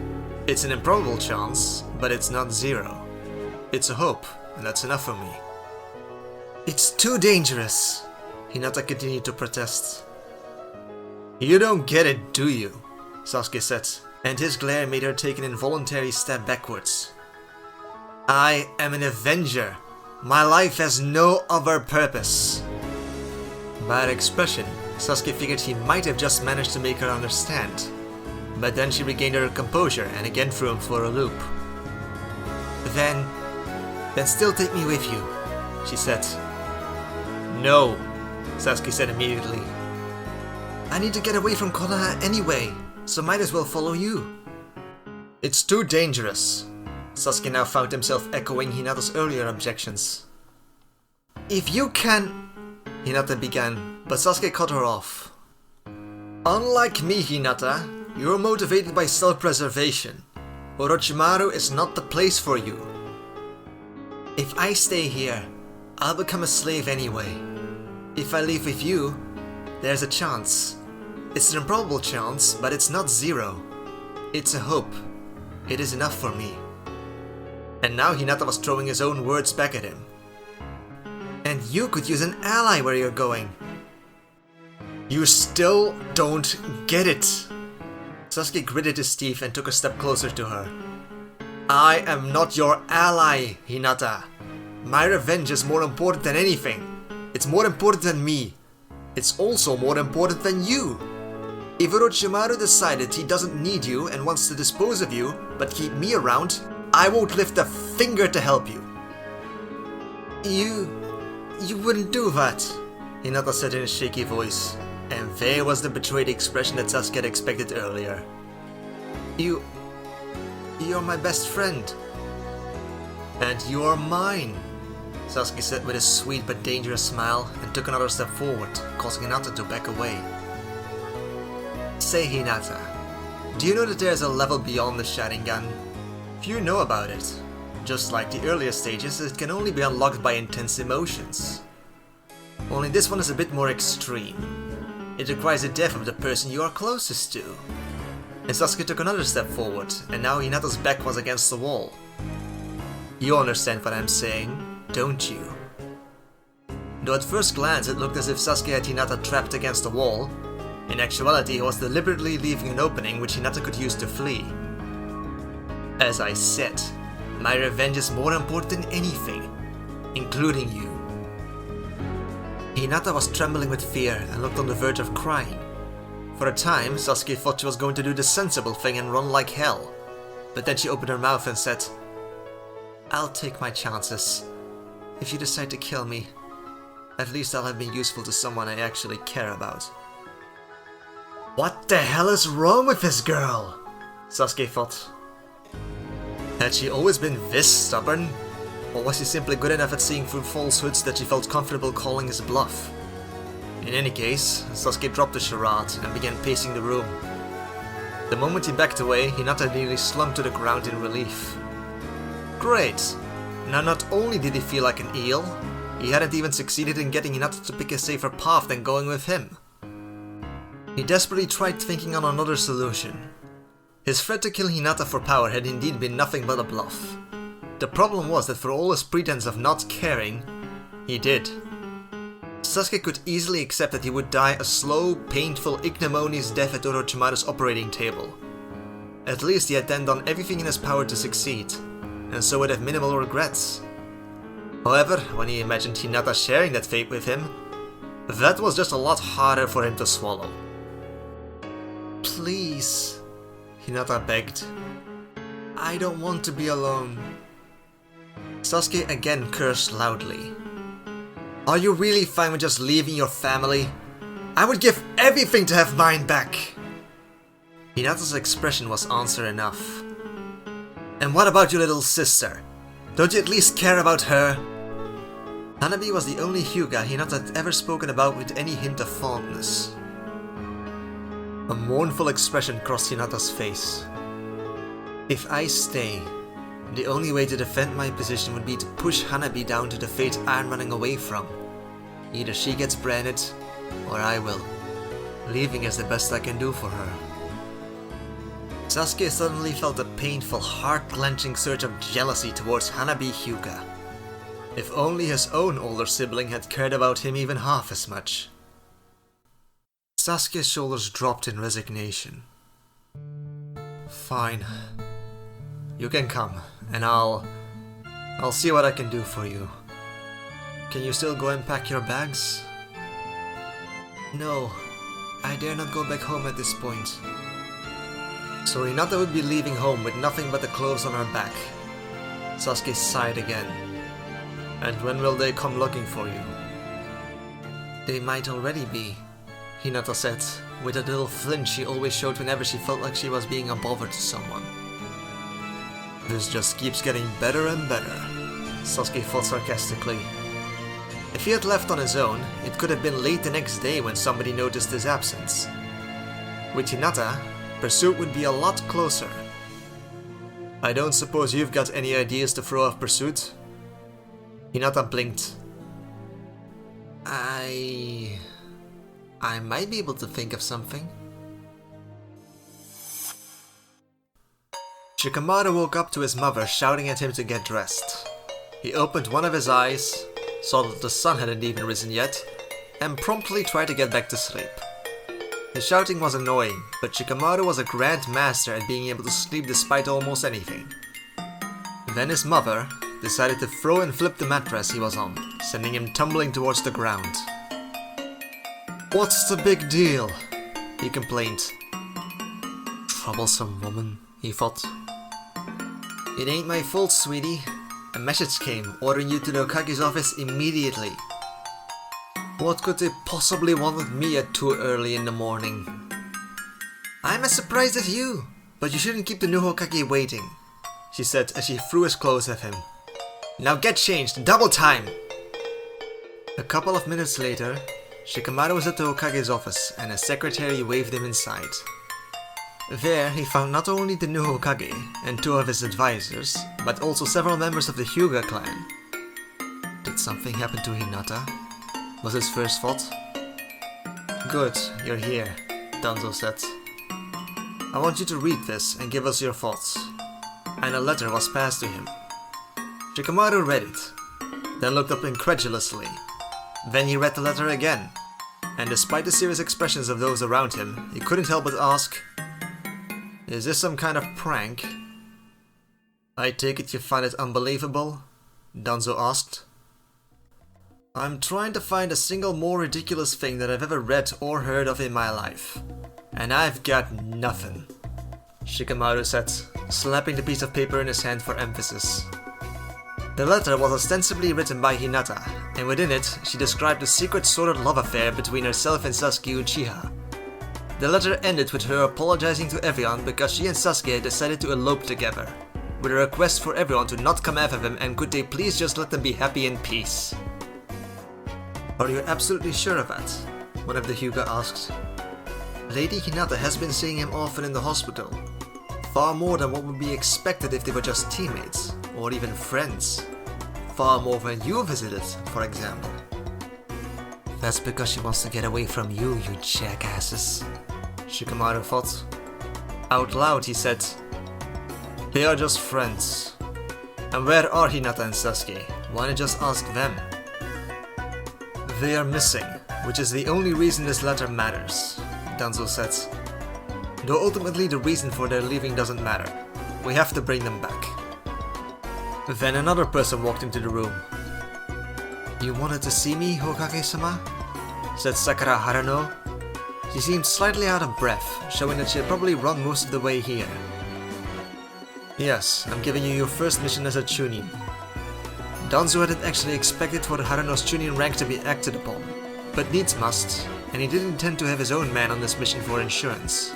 [SPEAKER 1] It's an improbable chance, but it's not zero. It's a hope, and that's enough for me. It's too dangerous, Hinata continued to protest. You don't get it, do you? Sasuke said, and his glare made her take an involuntary step backwards. I am an avenger. My life has no other purpose. By her expression, Sasuke figured he might have just managed to make her understand. But then she regained her composure and again threw him for a loop. Then still take me with you, she said. No, Sasuke said immediately. I need to get away from Konoha anyway, so might as well follow you. It's too dangerous. Sasuke now found himself echoing Hinata's earlier objections. If you can... Hinata began, but Sasuke cut her off. Unlike me, Hinata, you're motivated by self-preservation. Orochimaru is not the place for you. If I stay here, I'll become a slave anyway. If I leave with you, there's a chance. It's an improbable chance, but it's not zero. It's a hope. It is enough for me. And now Hinata was throwing his own words back at him. And you could use an ally where you're going. You still don't get it. Sasuke gritted his teeth and took a step closer to her. I am not your ally, Hinata. My revenge is more important than anything. It's more important than me. It's also more important than you. If Orochimaru decided he doesn't need you and wants to dispose of you, but keep me around, I won't lift a finger to help you. You wouldn't do that, Hinata said in a shaky voice, and there was the betrayed expression that Sasuke had expected earlier. You're my best friend. And you're mine, Sasuke said with a sweet but dangerous smile and took another step forward, causing Hinata to back away. Say, Hinata, do you know that there's a level beyond the Sharingan? Few know about it. Just like the earlier stages, it can only be unlocked by intense emotions. Only this one is a bit more extreme. It requires the death of the person you are closest to. And Sasuke took another step forward, and now Hinata's back was against the wall. You understand what I'm saying, don't you? Though at first glance it looked as if Sasuke had Hinata trapped against the wall, in actuality he was deliberately leaving an opening which Hinata could use to flee. As I said, my revenge is more important than anything, including you. Hinata was trembling with fear and looked on the verge of crying. For a time, Sasuke thought she was going to do the sensible thing and run like hell. But then she opened her mouth and said, I'll take my chances. If you decide to kill me, at least I'll have been useful to someone I actually care about. What the hell is wrong with this girl? Sasuke thought. Had she always been this stubborn? Or was she simply good enough at seeing through falsehoods that she felt comfortable calling his bluff? In any case, Sasuke dropped the charade and began pacing the room. The moment he backed away, Hinata nearly slumped to the ground in relief. Great! Now not only did he feel like an eel, he hadn't even succeeded in getting Hinata to pick a safer path than going with him. He desperately tried thinking on another solution. His threat to kill Hinata for power had indeed been nothing but a bluff. The problem was that for all his pretense of not caring, he did. Sasuke could easily accept that he would die a slow, painful, ignominious death at Orochimaru's operating table. At least he had then done everything in his power to succeed, and so would have minimal regrets. However, when he imagined Hinata sharing that fate with him, that was just a lot harder for him to swallow. Please, Hinata begged. I don't want to be alone. Sasuke again cursed loudly. Are you really fine with just leaving your family? I would give everything to have mine back. Hinata's expression was answer enough. And what about your little sister? Don't you at least care about her? Hanabi was the only Hyuga Hinata had ever spoken about with any hint of fondness. A mournful expression crossed Hinata's face. If I stay, the only way to defend my position would be to push Hanabi down to the fate I'm running away from. Either she gets branded, or I will. Leaving is the best I can do for her. Sasuke suddenly felt a painful, heart-clenching surge of jealousy towards Hanabi Hyuga. If only his own older sibling had cared about him even half as much. Sasuke's shoulders dropped in resignation. Fine. You can come, and I'll see what I can do for you. Can you still go and pack your bags? No, I dare not go back home at this point. So Hinata would be leaving home with nothing but the clothes on her back. Sasuke sighed again. And when will they come looking for you? They might already be, Hinata said, with that little flinch she always showed whenever she felt like she was being a bother to someone. This just keeps getting better and better, Sasuke thought sarcastically. If he had left on his own, it could have been late the next day when somebody noticed his absence. With Hinata, pursuit would be a lot closer. I don't suppose you've got any ideas to throw off pursuit? Hinata blinked. I might be able to think of something. Shikamaru woke up to his mother shouting at him to get dressed. He opened one of his eyes, saw that the sun hadn't even risen yet, and promptly tried to get back to sleep. His shouting was annoying, but Shikamaru was a grand master at being able to sleep despite almost anything. Then his mother decided to throw and flip the mattress he was on, sending him tumbling towards the ground. "What's the big deal?" he complained. "Troublesome woman," he thought. "It ain't my fault, sweetie. A message came ordering you to the Hokage's office immediately." "What could they possibly want with me at too early in the morning?" "I'm as surprised as you, but you shouldn't keep the new Hokage waiting," she said as she threw his clothes at him. "Now get changed, double time!" A couple of minutes later, Shikamaru was at the Hokage's office and his secretary waved him inside. There, he found not only the new Hokage and two of his advisors, but also several members of the Hyuga clan. Did something happen to Hinata? Was his first thought. "Good, you're here," Danzo said. "I want you to read this and give us your thoughts." And a letter was passed to him. Shikamaru read it, then looked up incredulously. Then he read the letter again, and despite the serious expressions of those around him, he couldn't help but ask, "Is this some kind of prank?" "I take it you find it unbelievable?" Danzo asked. "I'm trying to find a single more ridiculous thing that I've ever read or heard of in my life, and I've got nothing," Shikamaru said, slapping the piece of paper in his hand for emphasis. The letter was ostensibly written by Hinata, and within it, she described a secret sordid love affair between herself and Sasuke Uchiha. The letter ended with her apologizing to everyone because she and Sasuke had decided to elope together, with a request for everyone to not come after them and could they please just let them be happy in peace. "Are you absolutely sure of that?" one of the Hyuga asked. "Lady Hinata has been seeing him often in the hospital, far more than what would be expected if they were just teammates, or even friends. Far more than you visited, for example." "That's because she wants to get away from you, you jackasses," Shikamaru thought. Out loud he said, "They are just friends. And where are Hinata and Sasuke? Why not just ask them?" "They are missing, which is the only reason this letter matters," Danzo said. "Though ultimately the reason for their leaving doesn't matter. We have to bring them back." Then another person walked into the room. "You wanted to see me, Hokage-sama?" said Sakura Harano. She seemed slightly out of breath, showing that she had probably run most of the way here. "Yes, I'm giving you your first mission as a Chunin." Danzo hadn't actually expected for Harano's Chunin rank to be acted upon, but needs must, and he didn't intend to have his own man on this mission for insurance.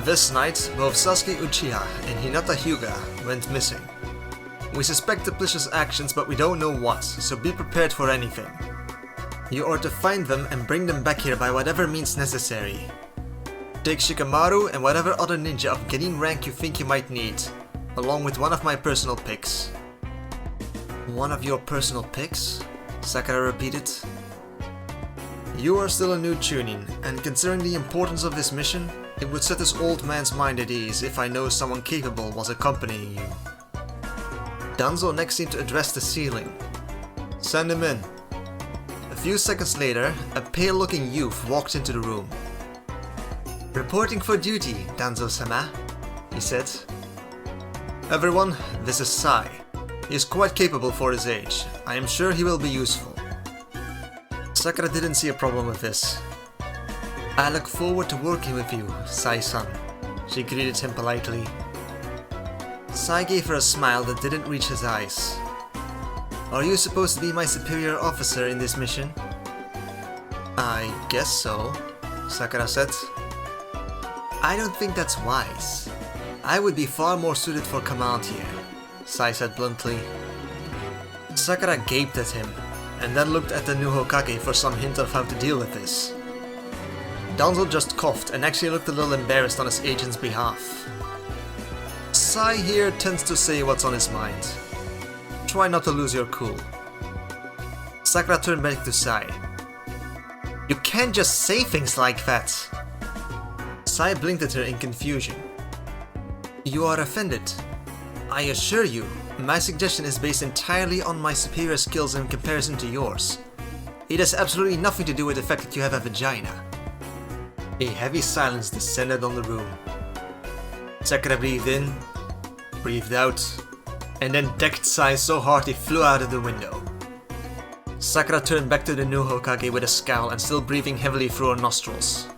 [SPEAKER 1] This night, both Sasuke Uchiha and Hinata Hyuga went missing. We suspect duplicious actions, but we don't know what, so be prepared for anything. You are to find them and bring them back here by whatever means necessary. Take Shikamaru and whatever other ninja of Genin rank you think you might need, along with one of my personal picks." "One of your personal picks?" Sakura repeated. "You are still a new Chunin, and considering the importance of this mission, it would set this old man's mind at ease if I know someone capable was accompanying you." Danzo next seemed to address the ceiling. "Send him in." A few seconds later, a pale-looking youth walked into the room. "Reporting for duty, Danzo-sama," he said. "Everyone, this is Sai. He is quite capable for his age. I am sure he will be useful." Sakura didn't see a problem with this. "I look forward to working with you, Sai-san," she greeted him politely. Sai gave her a smile that didn't reach his eyes. "Are you supposed to be my superior officer in this mission?" I guess so, Sakura said. I don't think that's wise. I would be far more suited for command here, Sai said bluntly. Sakura gaped at him, and then looked at the new Hokage for some hint of how to deal with this. Danzo just coughed and actually looked a little embarrassed on his agent's behalf. Sai here tends to say what's on his mind. Try not to lose your cool. Sakura turned back to Sai. You can't just say things like that! Sai blinked at her in confusion. You are offended. I assure you, my suggestion is based entirely on my superior skills in comparison to yours. It has absolutely nothing to do with the fact that you have a vagina. A heavy silence descended on the room. Sakura breathed in, breathed out, and then decked Sai so hard he flew out of the window. Sakura turned back to the new Hokage with a scowl and still breathing heavily through her nostrils.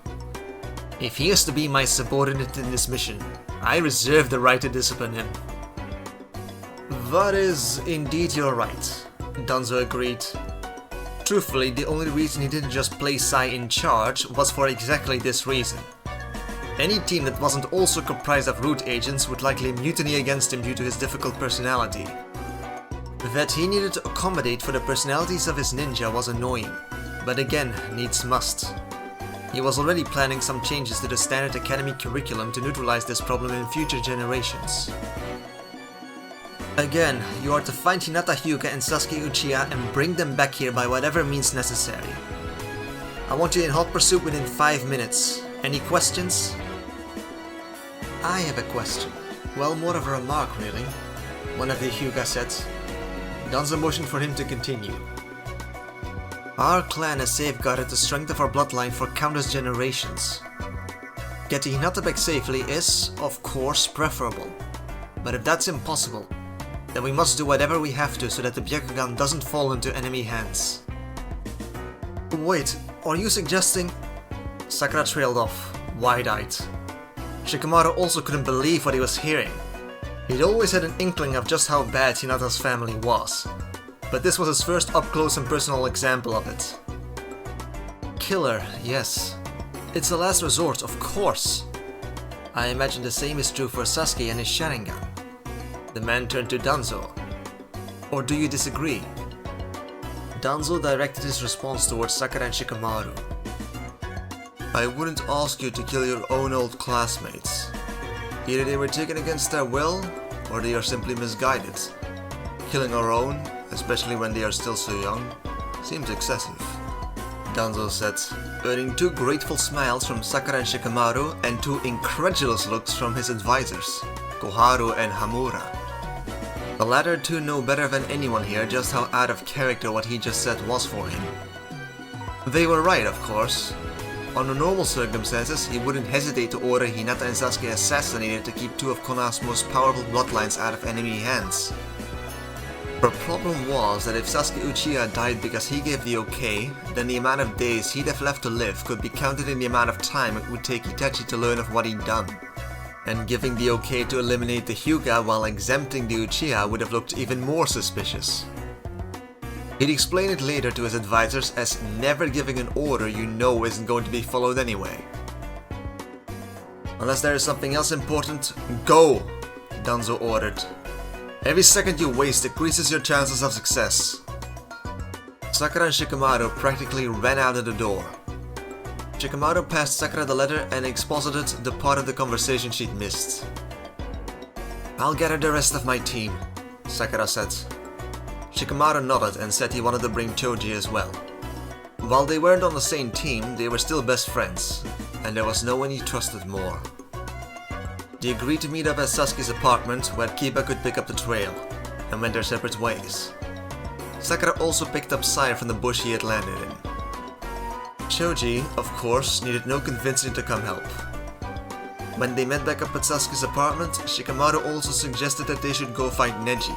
[SPEAKER 1] If he is to be my subordinate in this mission, I reserve the right to discipline him. That is indeed your right, Danzo agreed. Truthfully, the only reason he didn't just place Sai in charge was for exactly this reason. Any team that wasn't also comprised of root agents would likely mutiny against him due to his difficult personality. That he needed to accommodate for the personalities of his ninja was annoying, but again, needs must. He was already planning some changes to the standard academy curriculum to neutralize this problem in future generations. Again, you are to find Hinata, Hyuga and Sasuke Uchiha and bring them back here by whatever means necessary. I want you in hot pursuit within 5 minutes. Any questions? I have a question. Well, more of a remark really, one of the Hyuga said. Danzo motioned for him to continue. Our clan has safeguarded the strength of our bloodline for countless generations. Getting Hinata back safely is, of course, preferable. But if that's impossible, then we must do whatever we have to so that the Byakugan doesn't fall into enemy hands. Wait, are you suggesting... Sakura trailed off, wide-eyed. Shikamaru also couldn't believe what he was hearing. He'd always had an inkling of just how bad Hinata's family was, but this was his first up-close and personal example of it. Killer, yes. It's a last resort, of course. I imagine the same is true for Sasuke and his Sharingan. The man turned to Danzo. Or do you disagree? Danzo directed his response towards Sakura and Shikamaru. I wouldn't ask you to kill your own old classmates. Either they were taken against their will, or they are simply misguided. Killing our own, especially when they are still so young, seems excessive. Danzo said, earning 2 grateful smiles from Sakura and Shikamaru and 2 incredulous looks from his advisors, Koharu and Hamura. The latter two know better than anyone here just how out of character what he just said was for him. They were right, of course. Under normal circumstances, he wouldn't hesitate to order Hinata and Sasuke assassinated to keep 2 of Konoha's most powerful bloodlines out of enemy hands. The problem was that if Sasuke Uchiha died because he gave the okay, then the amount of days he'd have left to live could be counted in the amount of time it would take Itachi to learn of what he'd done. And giving the okay to eliminate the Hyuga while exempting the Uchiha would have looked even more suspicious. He'd explain it later to his advisors as never giving an order you know isn't going to be followed anyway. Unless there is something else important, go! Danzo ordered. Every second you waste decreases your chances of success. Sakura and Shikamaru practically ran out of the door. Shikamaru passed Sakura the letter and exposited the part of the conversation she'd missed. I'll gather the rest of my team, Sakura said. Shikamaru nodded and said he wanted to bring Choji as well. While they weren't on the same team, they were still best friends, and there was no one he trusted more. They agreed to meet up at Sasuke's apartment where Kiba could pick up the trail, and went their separate ways. Sakura also picked up Sai from the bush he had landed in. Choji, of course, needed no convincing to come help. When they met back up at Sasuke's apartment, Shikamaru also suggested that they should go fight Neji,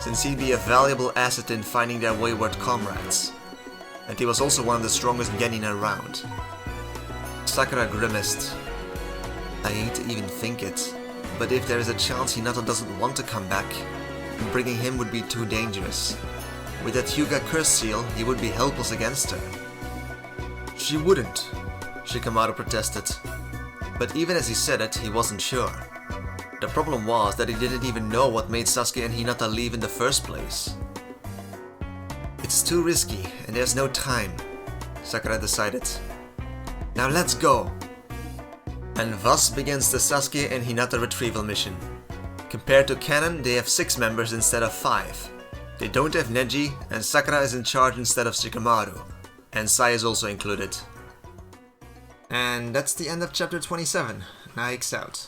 [SPEAKER 1] since he'd be a valuable asset in finding their wayward comrades. And he was also one of the strongest genin around. Sakura grimaced. I hate to even think it, but if there is a chance Hinata doesn't want to come back, bringing him would be too dangerous. With that Hyuga curse seal, he would be helpless against her.
[SPEAKER 2] She wouldn't, Shikamaru protested. But even as he said it, he wasn't sure. The problem was that he didn't even know what made Sasuke and Hinata leave in the first place.
[SPEAKER 1] It's too risky, and there's no time, Sakura decided. Now let's go! And thus begins the Sasuke and Hinata retrieval mission. Compared to canon, they have 6 members instead of 5. They don't have Neji, and Sakura is in charge instead of Shikamaru. And Sai is also included. And that's the end of chapter 27. Nikes out.